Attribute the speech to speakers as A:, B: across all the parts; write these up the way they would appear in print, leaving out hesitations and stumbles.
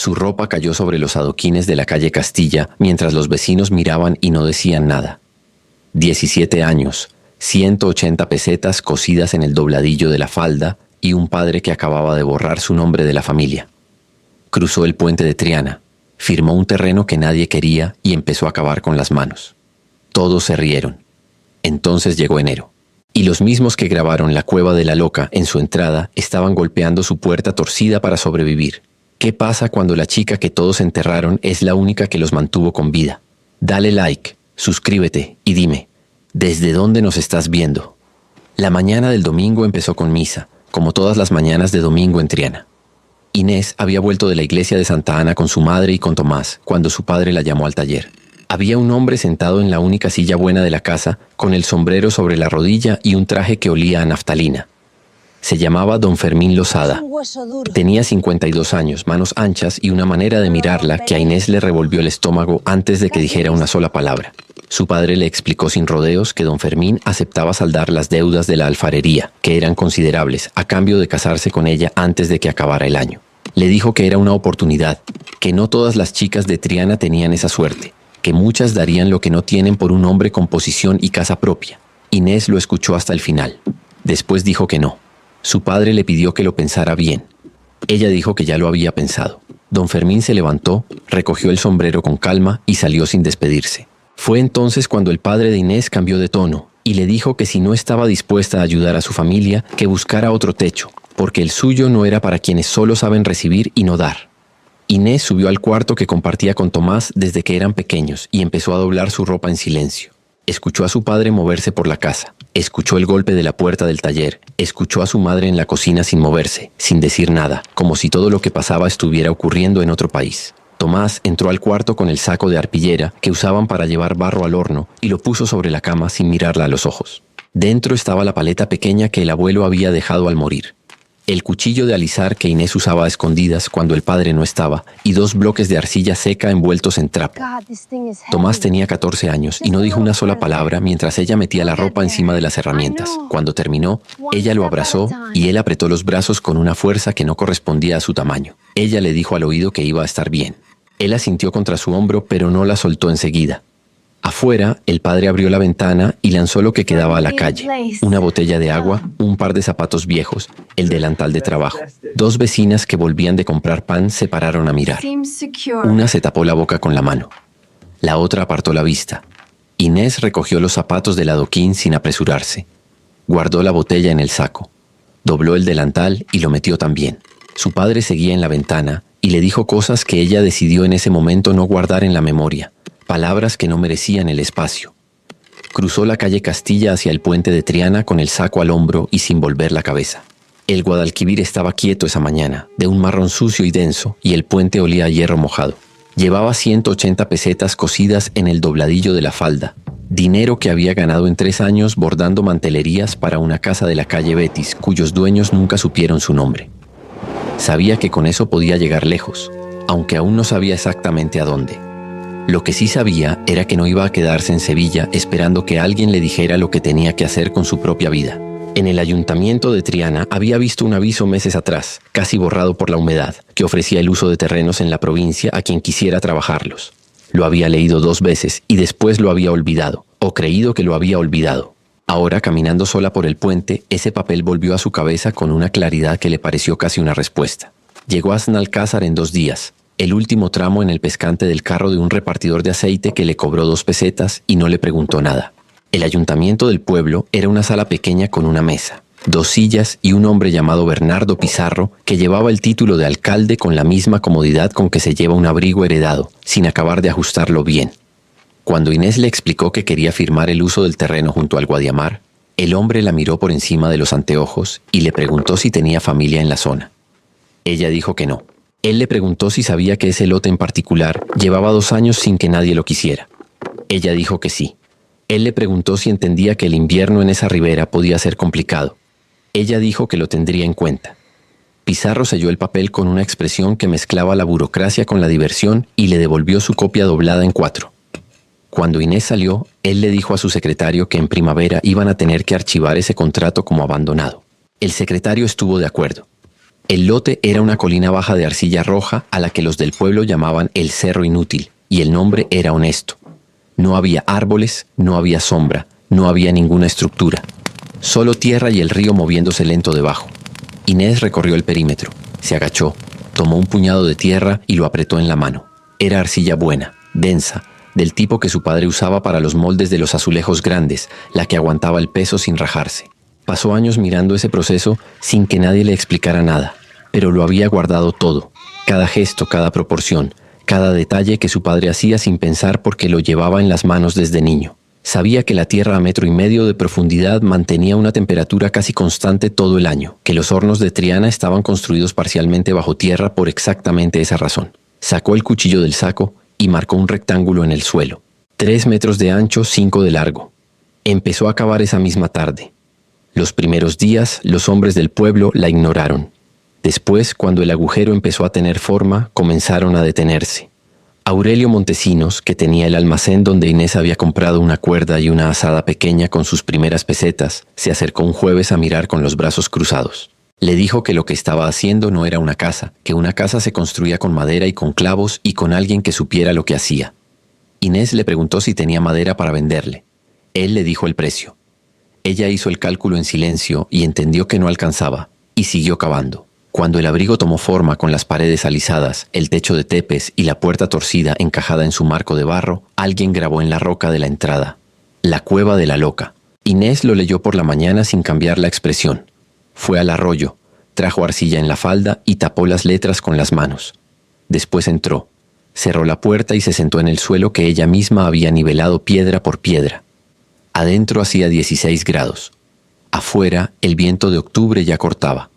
A: Su ropa cayó sobre los adoquines de la calle Castilla mientras los vecinos miraban y no decían nada. 17 años, 180 pesetas cosidas en el dobladillo de la falda y un padre que acababa de borrar su nombre de la familia. Cruzó el puente de Triana, firmó un terreno que nadie quería y empezó a cavar con las manos. Todos se rieron. Entonces llegó enero. Y los mismos que grabaron La Cueva de la Loca en su entrada estaban golpeando su puerta torcida para sobrevivir. ¿Qué pasa cuando la chica que todos enterraron es la única que los mantuvo con vida? Dale like, suscríbete y dime, ¿desde dónde nos estás viendo? La mañana del domingo empezó con misa, como todas las mañanas de domingo en Triana. Inés había vuelto de la iglesia de Santa Ana con su madre y con Tomás cuando su padre la llamó al taller. Había un hombre sentado en la única silla buena de la casa, con el sombrero sobre la rodilla y un traje que olía a naftalina. Se llamaba Don Fermín Losada. Tenía 52 años, manos anchas y una manera de mirarla que a Inés le revolvió el estómago antes de que dijera una sola palabra. Su padre le explicó sin rodeos que don Fermín aceptaba saldar las deudas de la alfarería, que eran considerables, a cambio de casarse con ella antes de que acabara el año. Le dijo que era una oportunidad, que no todas las chicas de Triana tenían esa suerte, que muchas darían lo que no tienen por un hombre con posición y casa propia. Inés lo escuchó hasta el final. Después dijo que no. Su padre le pidió que lo pensara bien. Ella dijo que ya lo había pensado. Don Fermín se levantó, recogió el sombrero con calma y salió sin despedirse. Fue entonces cuando el padre de Inés cambió de tono y le dijo que si no estaba dispuesta a ayudar a su familia, que buscara otro techo, porque el suyo no era para quienes solo saben recibir y no dar. Inés subió al cuarto que compartía con Tomás desde que eran pequeños y empezó a doblar su ropa en silencio. Escuchó a su padre moverse por la casa, escuchó el golpe de la puerta del taller, escuchó a su madre en la cocina sin moverse, sin decir nada, como si todo lo que pasaba estuviera ocurriendo en otro país. Tomás entró al cuarto con el saco de arpillera que usaban para llevar barro al horno y lo puso sobre la cama sin mirarla a los ojos. Dentro estaba la paleta pequeña que el abuelo había dejado al morir, el cuchillo de alisar que Inés usaba a escondidas cuando el padre no estaba y 2 bloques de arcilla seca envueltos en trapo. Tomás tenía 14 años y no dijo una sola palabra mientras ella metía la ropa encima de las herramientas. Cuando terminó, ella lo abrazó y él apretó los brazos con una fuerza que no correspondía a su tamaño. Ella le dijo al oído que iba a estar bien. Él asintió contra su hombro, pero no la soltó enseguida. Afuera, el padre abrió la ventana y lanzó lo que quedaba a la calle. Una botella de agua, un par de zapatos viejos, el delantal de trabajo. 2 vecinas que volvían de comprar pan se pararon a mirar. Una se tapó la boca con la mano. La otra apartó la vista. Inés recogió los zapatos del adoquín sin apresurarse. Guardó la botella en el saco. Dobló el delantal y lo metió también. Su padre seguía en la ventana y le dijo cosas que ella decidió en ese momento no guardar en la memoria. Palabras que no merecían el espacio. Cruzó la calle Castilla hacia el puente de Triana con el saco al hombro y sin volver la cabeza. El Guadalquivir estaba quieto esa mañana, de un marrón sucio y denso, y el puente olía a hierro mojado. Llevaba 180 pesetas cosidas en el dobladillo de la falda, dinero que había ganado en 3 años bordando mantelerías para una casa de la calle Betis, cuyos dueños nunca supieron su nombre. Sabía que con eso podía llegar lejos, aunque aún no sabía exactamente a dónde. Lo que sí sabía era que no iba a quedarse en Sevilla esperando que alguien le dijera lo que tenía que hacer con su propia vida. En el ayuntamiento de Triana había visto un aviso meses atrás, casi borrado por la humedad, que ofrecía el uso de terrenos en la provincia a quien quisiera trabajarlos. Lo había leído 2 veces y después lo había olvidado, o creído que lo había olvidado. Ahora, caminando sola por el puente, ese papel volvió a su cabeza con una claridad que le pareció casi una respuesta. Llegó a Snalcázar en 2 días. El último tramo en el pescante del carro de un repartidor de aceite que le cobró 2 pesetas y no le preguntó nada. El ayuntamiento del pueblo era una sala pequeña con una mesa, 2 sillas y un hombre llamado Bernardo Pizarro que llevaba el título de alcalde con la misma comodidad con que se lleva un abrigo heredado, sin acabar de ajustarlo bien. Cuando Inés le explicó que quería firmar el uso del terreno junto al Guadiamar, el hombre la miró por encima de los anteojos y le preguntó si tenía familia en la zona. Ella dijo que no. Él le preguntó si sabía que ese lote en particular llevaba 2 años sin que nadie lo quisiera. Ella dijo que sí. Él le preguntó si entendía que el invierno en esa ribera podía ser complicado. Ella dijo que lo tendría en cuenta. Pizarro selló el papel con una expresión que mezclaba la burocracia con la diversión y le devolvió su copia doblada en 4. Cuando Inés salió, él le dijo a su secretario que en primavera iban a tener que archivar ese contrato como abandonado. El secretario estuvo de acuerdo. El lote era una colina baja de arcilla roja a la que los del pueblo llamaban el Cerro Inútil, y el nombre era honesto. No había árboles, no había sombra, no había ninguna estructura. Solo tierra y el río moviéndose lento debajo. Inés recorrió el perímetro, se agachó, tomó un puñado de tierra y lo apretó en la mano. Era arcilla buena, densa, del tipo que su padre usaba para los moldes de los azulejos grandes, la que aguantaba el peso sin rajarse. Pasó años mirando ese proceso sin que nadie le explicara nada, pero lo había guardado todo, cada gesto, cada proporción, cada detalle que su padre hacía sin pensar porque lo llevaba en las manos desde niño. Sabía que la tierra a 1,5 metros de profundidad mantenía una temperatura casi constante todo el año, que los hornos de Triana estaban construidos parcialmente bajo tierra por exactamente esa razón. Sacó el cuchillo del saco y marcó un rectángulo en el suelo. 3 metros de ancho, 5 de largo. Empezó a cavar esa misma tarde. Los primeros días, los hombres del pueblo la ignoraron. Después, cuando el agujero empezó a tener forma, comenzaron a detenerse. Aurelio Montesinos, que tenía el almacén donde Inés había comprado una cuerda y una azada pequeña con sus primeras pesetas, se acercó un jueves a mirar con los brazos cruzados. Le dijo que lo que estaba haciendo no era una casa, que una casa se construía con madera y con clavos y con alguien que supiera lo que hacía. Inés le preguntó si tenía madera para venderle. Él le dijo el precio. Ella hizo el cálculo en silencio y entendió que no alcanzaba, y siguió cavando. Cuando el abrigo tomó forma con las paredes alisadas, el techo de tepes y la puerta torcida encajada en su marco de barro, alguien grabó en la roca de la entrada: La cueva de la loca. Inés lo leyó por la mañana sin cambiar la expresión. Fue al arroyo, trajo arcilla en la falda y tapó las letras con las manos. Después entró, cerró la puerta y se sentó en el suelo que ella misma había nivelado piedra por piedra. Adentro hacía 16 grados. Afuera, el viento de octubre ya cortaba.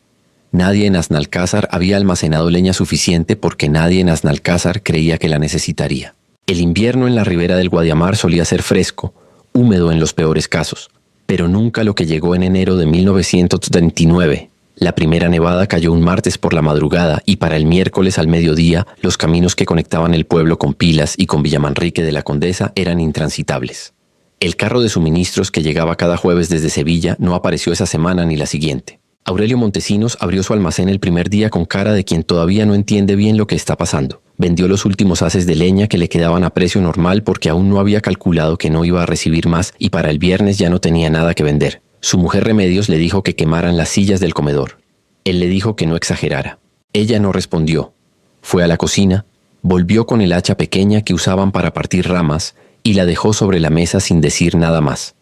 A: Nadie en Aznalcázar había almacenado leña suficiente porque nadie en Aznalcázar creía que la necesitaría. El invierno en la ribera del Guadiamar solía ser fresco, húmedo en los peores casos, pero nunca lo que llegó en enero de 1939. La primera nevada cayó un martes por la madrugada y para el miércoles al mediodía los caminos que conectaban el pueblo con Pilas y con Villamanrique de la Condesa eran intransitables. El carro de suministros que llegaba cada jueves desde Sevilla no apareció esa semana ni la siguiente. Aurelio Montesinos abrió su almacén el primer día con cara de quien todavía no entiende bien lo que está pasando. Vendió los últimos haces de leña que le quedaban a precio normal porque aún no había calculado que no iba a recibir más y para el viernes ya no tenía nada que vender. Su mujer Remedios le dijo que quemaran las sillas del comedor. Él le dijo que no exagerara. Ella no respondió. Fue a la cocina, volvió con el hacha pequeña que usaban para partir ramas y la dejó sobre la mesa sin decir nada más.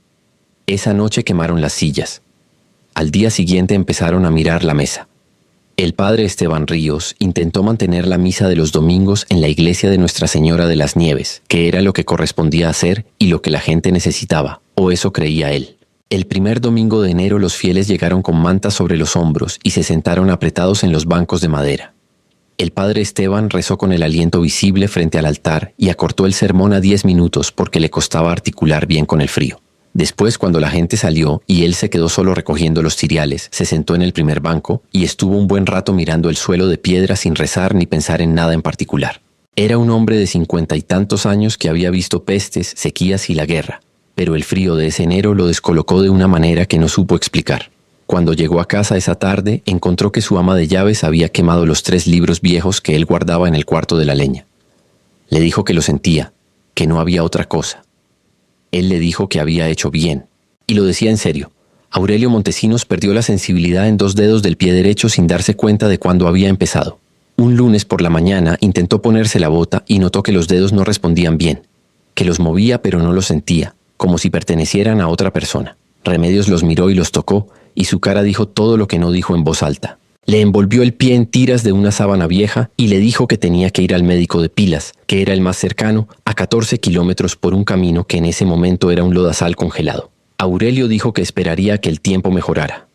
A: Esa noche quemaron las sillas. Al día siguiente empezaron a mirar la mesa. El padre Esteban Ríos intentó mantener la misa de los domingos en la iglesia de Nuestra Señora de las Nieves, que era lo que correspondía hacer y lo que la gente necesitaba, o eso creía él. El primer domingo de enero los fieles llegaron con mantas sobre los hombros y se sentaron apretados en los bancos de madera. El padre Esteban rezó con el aliento visible frente al altar y acortó el sermón a 10 minutos porque le costaba articular bien con el frío. Después, cuando la gente salió y él se quedó solo recogiendo los ciriales, se sentó en el primer banco y estuvo un buen rato mirando el suelo de piedra sin rezar ni pensar en nada en particular. Era un hombre de 50 y tantos años que había visto pestes, sequías y la guerra, pero el frío de ese enero lo descolocó de una manera que no supo explicar. Cuando llegó a casa esa tarde, encontró que su ama de llaves había quemado los 3 libros viejos que él guardaba en el cuarto de la leña. Le dijo que lo sentía, que no había otra cosa. Él le dijo que había hecho bien, y lo decía en serio. Aurelio Montesinos perdió la sensibilidad en 2 dedos del pie derecho sin darse cuenta de cuándo había empezado. Un lunes por la mañana intentó ponerse la bota y notó que los dedos no respondían bien, que los movía pero no los sentía, como si pertenecieran a otra persona. Remedios los miró y los tocó, y su cara dijo todo lo que no dijo en voz alta. Le envolvió el pie en tiras de una sábana vieja y le dijo que tenía que ir al médico de Pilas, que era el más cercano, a 14 kilómetros por un camino que en ese momento era un lodazal congelado. Aurelio dijo que esperaría que el tiempo mejorara.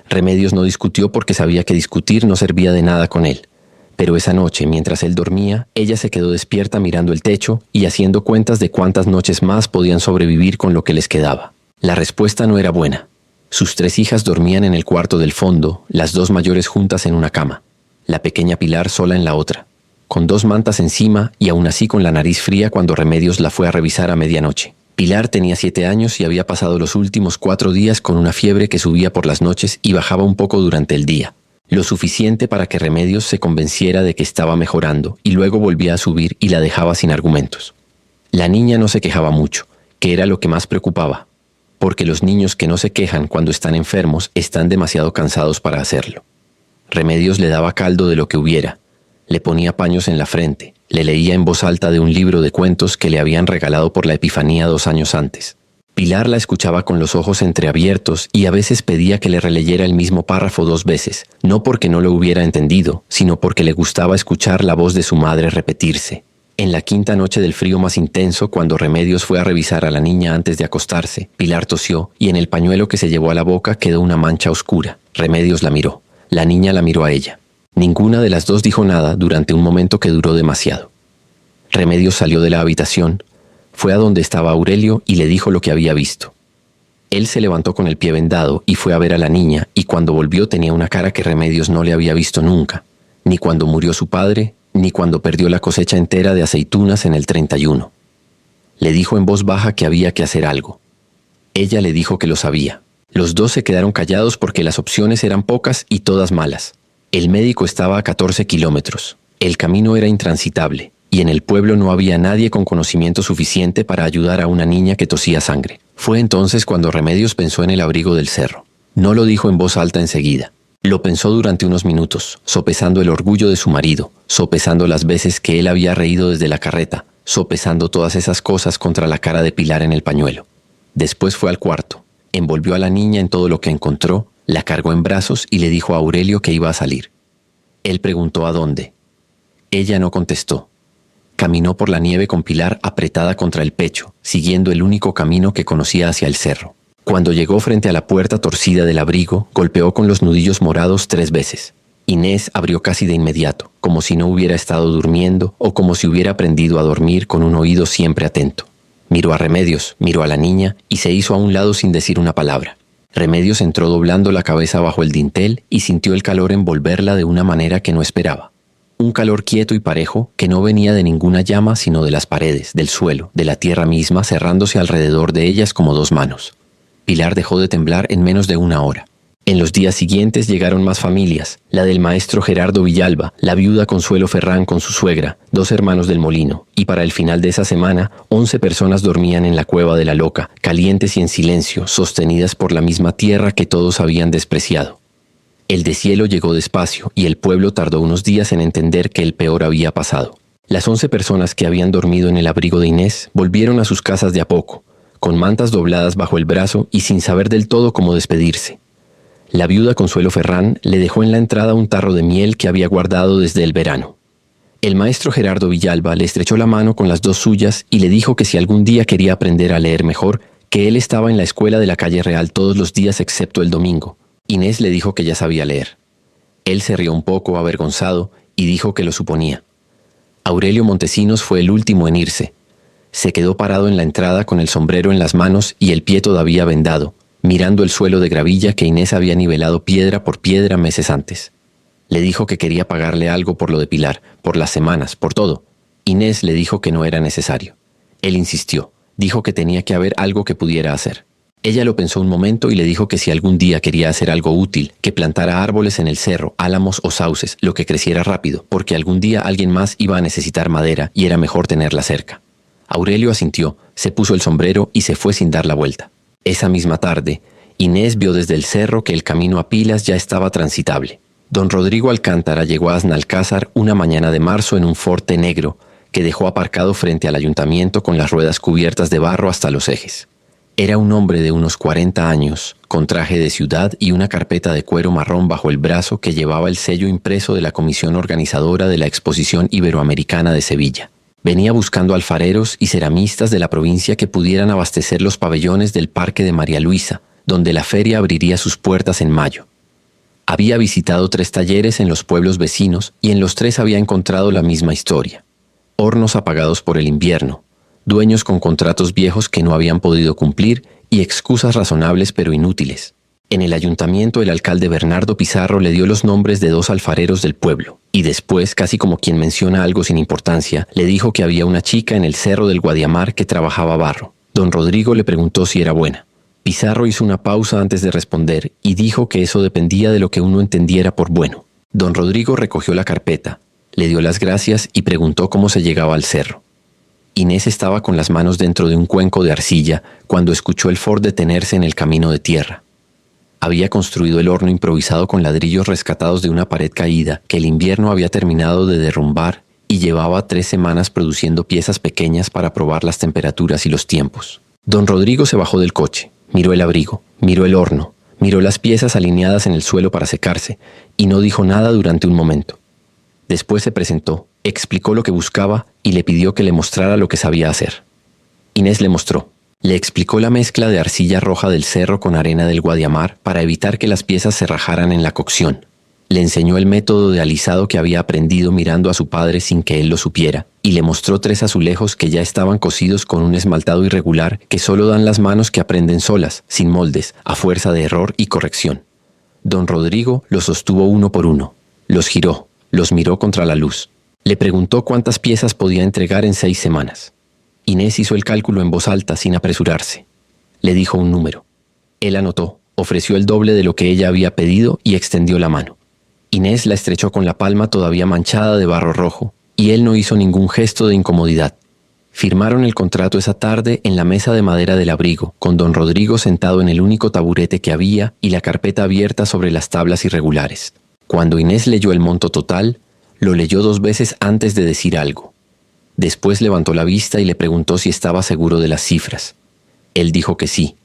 A: Remedios no discutió porque sabía que discutir no servía de nada con él. Pero esa noche, mientras él dormía, ella se quedó despierta mirando el techo y haciendo cuentas de cuántas noches más podían sobrevivir con lo que les quedaba. La respuesta no era buena. Sus 3 hijas dormían en el cuarto del fondo, las 2 mayores juntas en una cama, la pequeña Pilar sola en la otra, con 2 mantas encima y aún así con la nariz fría cuando Remedios la fue a revisar a medianoche. Pilar tenía 7 años y había pasado los últimos 4 días con una fiebre que subía por las noches y bajaba un poco durante el día. lo suficiente para que Remedios se convenciera de que estaba mejorando y luego volvía a subir y la dejaba sin argumentos. La niña no se quejaba mucho, que era lo que más preocupaba, porque los niños que no se quejan cuando están enfermos están demasiado cansados para hacerlo. Remedios le daba caldo de lo que hubiera, le ponía paños en la frente, le leía en voz alta de un libro de cuentos que le habían regalado por la Epifanía 2 años antes. Pilar la escuchaba con los ojos entreabiertos y a veces pedía que le releyera el mismo párrafo 2 veces, no porque no lo hubiera entendido, sino porque le gustaba escuchar la voz de su madre repetirse. En la quinta noche del frío más intenso, cuando Remedios fue a revisar a la niña antes de acostarse, Pilar tosió y en el pañuelo que se llevó a la boca quedó una mancha oscura. Remedios la miró. La niña la miró a ella. Ninguna de las dos dijo nada durante un momento que duró demasiado. Remedios salió de la habitación, fue a donde estaba Aurelio y le dijo lo que había visto. Él se levantó con el pie vendado y fue a ver a la niña, y cuando volvió tenía una cara que Remedios no le había visto nunca, ni cuando murió su padre, ni cuando perdió la cosecha entera de aceitunas en el 31. Le dijo en voz baja que había que hacer algo. Ella le dijo que lo sabía. Los dos se quedaron callados porque las opciones eran pocas y todas malas. El médico estaba a 14 kilómetros. El camino era intransitable, y en el pueblo no había nadie con conocimiento suficiente para ayudar a una niña que tosía sangre. Fue entonces cuando Remedios pensó en el abrigo del cerro. No lo dijo en voz alta enseguida. Lo pensó durante unos minutos, sopesando el orgullo de su marido, sopesando las veces que él había reído desde la carreta, sopesando todas esas cosas contra la cara de Pilar en el pañuelo. Después fue al cuarto, envolvió a la niña en todo lo que encontró, la cargó en brazos y le dijo a Aurelio que iba a salir. Él preguntó a dónde. Ella no contestó. Caminó por la nieve con Pilar apretada contra el pecho, siguiendo el único camino que conocía hacia el cerro. Cuando llegó frente a la puerta torcida del abrigo, golpeó con los nudillos morados 3 veces. Inés abrió casi de inmediato, como si no hubiera estado durmiendo o como si hubiera aprendido a dormir con un oído siempre atento. Miró a Remedios, miró a la niña y se hizo a un lado sin decir una palabra. Remedios entró doblando la cabeza bajo el dintel y sintió el calor envolverla de una manera que no esperaba. Un calor quieto y parejo que no venía de ninguna llama sino de las paredes, del suelo, de la tierra misma cerrándose alrededor de ellas como 2 manos. Pilar dejó de temblar en menos de 1 hora. En los días siguientes llegaron más familias, la del maestro Gerardo Villalba, la viuda Consuelo Ferrán con su suegra, 2 hermanos del molino, y para el final de esa semana, 11 personas dormían en la cueva de la Loca, calientes y en silencio, sostenidas por la misma tierra que todos habían despreciado. El deshielo llegó despacio y el pueblo tardó unos días en entender que el peor había pasado. Las 11 personas que habían dormido en el abrigo de Inés volvieron a sus casas de a poco, con mantas dobladas bajo el brazo y sin saber del todo cómo despedirse. La viuda Consuelo Ferrán le dejó en la entrada un tarro de miel que había guardado desde el verano. El maestro Gerardo Villalba le estrechó la mano con las 2 suyas y le dijo que si algún día quería aprender a leer mejor, que él estaba en la escuela de la calle Real todos los días excepto el domingo. Inés le dijo que ya sabía leer. Él se rió un poco avergonzado y dijo que lo suponía. Aurelio Montesinos fue el último en irse. Se quedó parado en la entrada con el sombrero en las manos y el pie todavía vendado, mirando el suelo de gravilla que Inés había nivelado piedra por piedra meses antes. Le dijo que quería pagarle algo por lo de Pilar, por las semanas, por todo. Inés le dijo que no era necesario. Él insistió, dijo que tenía que haber algo que pudiera hacer. Ella lo pensó un momento y le dijo que si algún día quería hacer algo útil, que plantara árboles en el cerro, álamos o sauces, lo que creciera rápido, porque algún día alguien más iba a necesitar madera y era mejor tenerla cerca. Aurelio asintió, se puso el sombrero y se fue sin dar la vuelta. Esa misma tarde, Inés vio desde el cerro que el camino a Pilas ya estaba transitable. Don Rodrigo Alcántara llegó a Aznalcázar una mañana de marzo en un Forte negro que dejó aparcado frente al ayuntamiento con las ruedas cubiertas de barro hasta los ejes. Era un hombre de unos 40 años, con traje de ciudad y una carpeta de cuero marrón bajo el brazo que llevaba el sello impreso de la comisión organizadora de la Exposición Iberoamericana de Sevilla. Venía buscando alfareros y ceramistas de la provincia que pudieran abastecer los pabellones del Parque de María Luisa, donde la feria abriría sus puertas en mayo. Había visitado 3 talleres en los pueblos vecinos y en los 3 había encontrado la misma historia. Hornos apagados por el invierno, dueños con contratos viejos que no habían podido cumplir y excusas razonables pero inútiles. En el ayuntamiento el alcalde Bernardo Pizarro le dio los nombres de 2 alfareros del pueblo y después, casi como quien menciona algo sin importancia, le dijo que había una chica en el cerro del Guadiamar que trabajaba barro. Don Rodrigo le preguntó si era buena. Pizarro hizo una pausa antes de responder y dijo que eso dependía de lo que uno entendiera por bueno. Don Rodrigo recogió la carpeta, le dio las gracias y preguntó cómo se llegaba al cerro. Inés estaba con las manos dentro de un cuenco de arcilla cuando escuchó el Ford detenerse en el camino de tierra. Había construido el horno improvisado con ladrillos rescatados de una pared caída que el invierno había terminado de derrumbar y llevaba 3 semanas produciendo piezas pequeñas para probar las temperaturas y los tiempos. Don Rodrigo se bajó del coche, miró el abrigo, miró el horno, miró las piezas alineadas en el suelo para secarse y no dijo nada durante un momento. Después se presentó, explicó lo que buscaba y le pidió que le mostrara lo que sabía hacer. Inés le mostró. Le explicó la mezcla de arcilla roja del cerro con arena del Guadiamar para evitar que las piezas se rajaran en la cocción. Le enseñó el método de alisado que había aprendido mirando a su padre sin que él lo supiera, y le mostró 3 azulejos que ya estaban cosidos con un esmaltado irregular que solo dan las manos que aprenden solas, sin moldes, a fuerza de error y corrección. Don Rodrigo los sostuvo uno por uno, los giró, los miró contra la luz. Le preguntó cuántas piezas podía entregar en 6 semanas. Inés hizo el cálculo en voz alta sin apresurarse. Le dijo un número. Él anotó, ofreció el doble de lo que ella había pedido y extendió la mano. Inés la estrechó con la palma todavía manchada de barro rojo, y él no hizo ningún gesto de incomodidad. Firmaron el contrato esa tarde en la mesa de madera del abrigo, con don Rodrigo sentado en el único taburete que había y la carpeta abierta sobre las tablas irregulares. Cuando Inés leyó el monto total, lo leyó 2 veces antes de decir algo. Después levantó la vista y le preguntó si estaba seguro de las cifras. Él dijo que sí,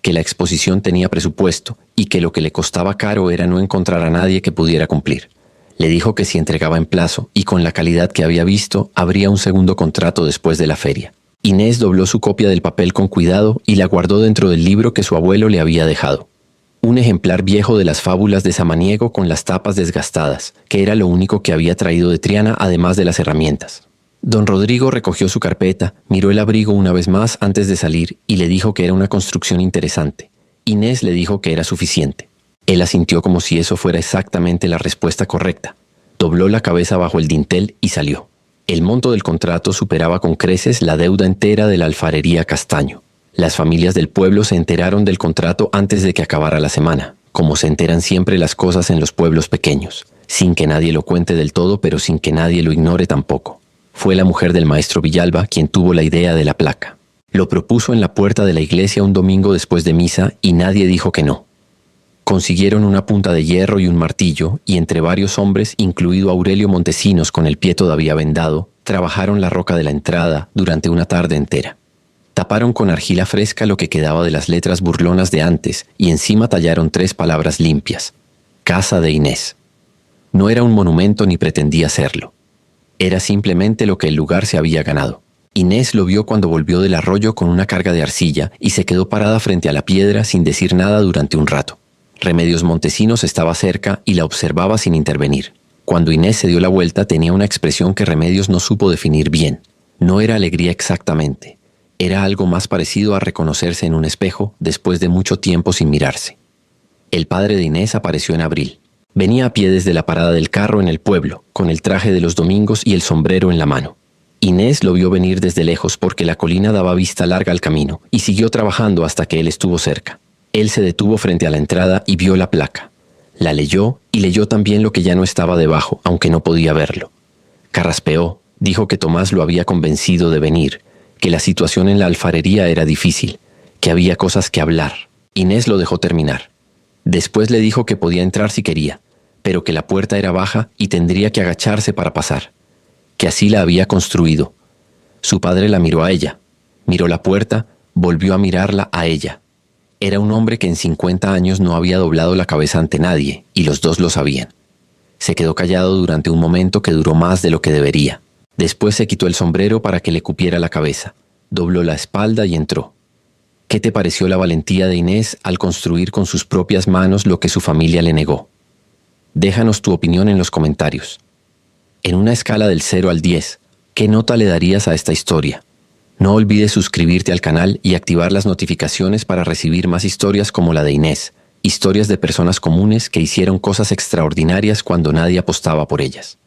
A: que la exposición tenía presupuesto y que lo que le costaba caro era no encontrar a nadie que pudiera cumplir. Le dijo que si entregaba en plazo y con la calidad que había visto, habría un segundo contrato después de la feria. Inés dobló su copia del papel con cuidado y la guardó dentro del libro que su abuelo le había dejado. Un ejemplar viejo de las fábulas de Samaniego con las tapas desgastadas, que era lo único que había traído de Triana además de las herramientas. Don Rodrigo recogió su carpeta, miró el abrigo una vez más antes de salir y le dijo que era una construcción interesante. Inés le dijo que era suficiente. Él asintió como si eso fuera exactamente la respuesta correcta. Dobló la cabeza bajo el dintel y salió. El monto del contrato superaba con creces la deuda entera de la alfarería Castaño. Las familias del pueblo se enteraron del contrato antes de que acabara la semana, como se enteran siempre las cosas en los pueblos pequeños, sin que nadie lo cuente del todo, pero sin que nadie lo ignore tampoco. Fue la mujer del maestro Villalba quien tuvo la idea de la placa. Lo propuso en la puerta de la iglesia un domingo después de misa y nadie dijo que no. Consiguieron una punta de hierro y un martillo y entre varios hombres, incluido Aurelio Montesinos con el pie todavía vendado, trabajaron la roca de la entrada durante una tarde entera. Taparon con argila fresca lo que quedaba de las letras burlonas de antes y encima tallaron 3 palabras limpias. Casa de Inés. No era un monumento ni pretendía serlo. Era simplemente lo que el lugar se había ganado. Inés lo vio cuando volvió del arroyo con una carga de arcilla y se quedó parada frente a la piedra sin decir nada durante un rato. Remedios Montesinos estaba cerca y la observaba sin intervenir. Cuando Inés se dio la vuelta tenía una expresión que Remedios no supo definir bien. No era alegría exactamente. Era algo más parecido a reconocerse en un espejo después de mucho tiempo sin mirarse. El padre de Inés apareció en abril. Venía a pie desde la parada del carro en el pueblo, con el traje de los domingos y el sombrero en la mano. Inés lo vio venir desde lejos porque la colina daba vista larga al camino y siguió trabajando hasta que él estuvo cerca. Él se detuvo frente a la entrada y vio la placa. La leyó y leyó también lo que ya no estaba debajo, aunque no podía verlo. Carraspeó, dijo que Tomás lo había convencido de venir, que la situación en la alfarería era difícil, que había cosas que hablar. Inés lo dejó terminar. Después le dijo que podía entrar si quería, pero que la puerta era baja y tendría que agacharse para pasar, que así la había construido. Su padre la miró a ella, miró la puerta, volvió a mirarla a ella. Era un hombre que en 50 años no había doblado la cabeza ante nadie, y los dos lo sabían. Se quedó callado durante un momento que duró más de lo que debería. Después se quitó el sombrero para que le cupiera la cabeza, dobló la espalda y entró. ¿Qué te pareció la valentía de Inés al construir con sus propias manos lo que su familia le negó? Déjanos tu opinión en los comentarios. En una escala del 0 al 10, ¿qué nota le darías a esta historia? No olvides suscribirte al canal y activar las notificaciones para recibir más historias como la de Inés, historias de personas comunes que hicieron cosas extraordinarias cuando nadie apostaba por ellas.